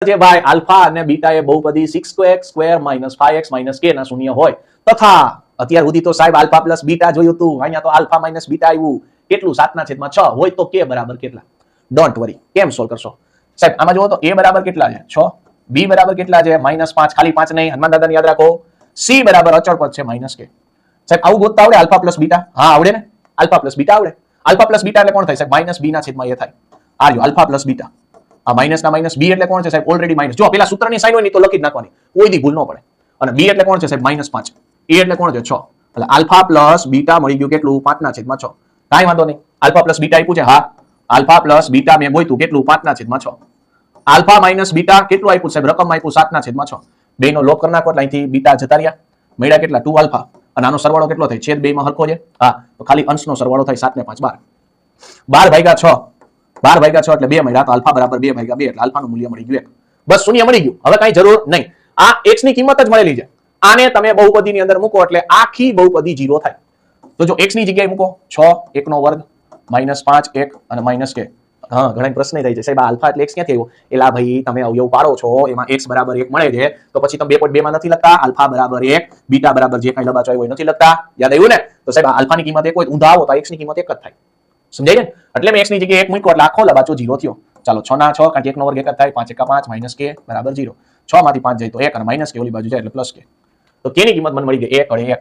જે ભાઈ આલ્ફા અને બીટા એ બહુપદી 6x સ્ક્વેર - 5x - k ના શૂન્ય હોય તથા અત્યાર સુધી તો સાહેબ આલ્ફા પ્લસ બીટા જોયું હતું, અહીંયા તો આલ્ફા માઇનસ બીટા આવ્યું, કેટલું 7/6 હોય તો k બરાબર કેટલા? Don't worry. કેમ સોલ્વ કરશો સાહેબ? આમાં જુઓ તો a બરાબર કેટલા છે? 6. b બરાબર કેટલા છે? -5. ખાલી 5 નહીં, હનુમાન દાદાને યાદ રાખો. c બરાબર અચળ પદ છે -k. સાહેબ આવું ગોતતા આવડે આલ્ફા પ્લસ બીટા? હા આવડે ને. આલ્ફા પ્લસ બીટા આવડે. આલ્ફા પ્લસ બીટા એટલે કોણ થાય સાહેબ? -b/a થાય. આ રહ્યો આલ્ફા પ્લસ બીટા. આ માઇનસ ના માઇનસ b એટલે કોણ છે સાહેબ? Already minus. જો પેલા સૂત્રની સાઈન હોય ને તો લખી જ નાખવાની, કોઈ દી ભૂલ ન પડે. અને b એટલે કોણ છે સાહેબ? -5. a એટલે કોણ છે? 6. એટલે આલ્ફા પ્લસ બીટા મળી ગયું કેટલું? 5/6. કાંઈ વાંધો નહીં. આલ્ફા પ્લસ બીટા આપ્યું છે? હા. આલ્ફા પ્લસ બીટા મેં ગોઈતું કેટલું? 5/6. આલ્ફા માઇનસ બીટા કેટલું આપ્યું સાહેબ? રકમ આપ્યું 7/6. બેનો લોપ કરી નાખો એટલે અહીંથી બીટા જતા રહ્યા, મળ્યા કેટલા? 2 આલ્ફા. અને આનો સરવાળો કેટલો થાય? છેદ 2 માં હરખો છે. હા તો ખાલી અંશનો સરવાળો થાય 7 ને 5 12. 12/6. 12/6 એટલે 2 મળ્યા, તો આલ્ફા બરાબર 2/2 એટલે આલ્ફાનું મૂલ્ય મળી ગયું 1. બસ શૂન્ય મળી ગયું. હવે કાંઈ જરૂર નહીં. આ x ની કિંમત જ મળેલી છે. આને તમે બહુપદીની અંદર મૂકો એટલે આખી બહુપદી 0 થાય. તો જો x ની જગ્યાએ મૂકો 6 1 નો વર્ગ -5 1 અને -k. હા ઘણા પ્રશ્ન થાય છે સાહેબ આલ્ફા એટલે x ક્યાંથી આવ્યો? એલા ભાઈ તમે અવયવ પાડો છો એમાં x બરાબર 1 મળે છે તો પછી તમે 2.2 માં નથી લખતા આલ્ફા બરાબર 1 બીટા બરાબર જે કાંઈ લબાચો આવ્યો નથી લખતા? યાદ આવ્યું ને? તો સાહેબ આલ્ફા ની કિંમત 1 હોય ઊંધા આવો તો x ની કિંમત 1 જ થાય. સમજાય ને? એટલે મેં x ની જગ્યાએ 1 મૂક્યો એટલે આખો લબાચો 0 થયો. ચાલો 6 ના 6 કારણ કે 1 નો વર્ગ 1 જ થાય. 5 × 5 -k બરાબર 0. 6 માંથી 5 જાય તો 1 અને -k ઓલી બાજુ જાય એટલે +k. તો k ની કિંમત મને મળી ગઈ 1 * 1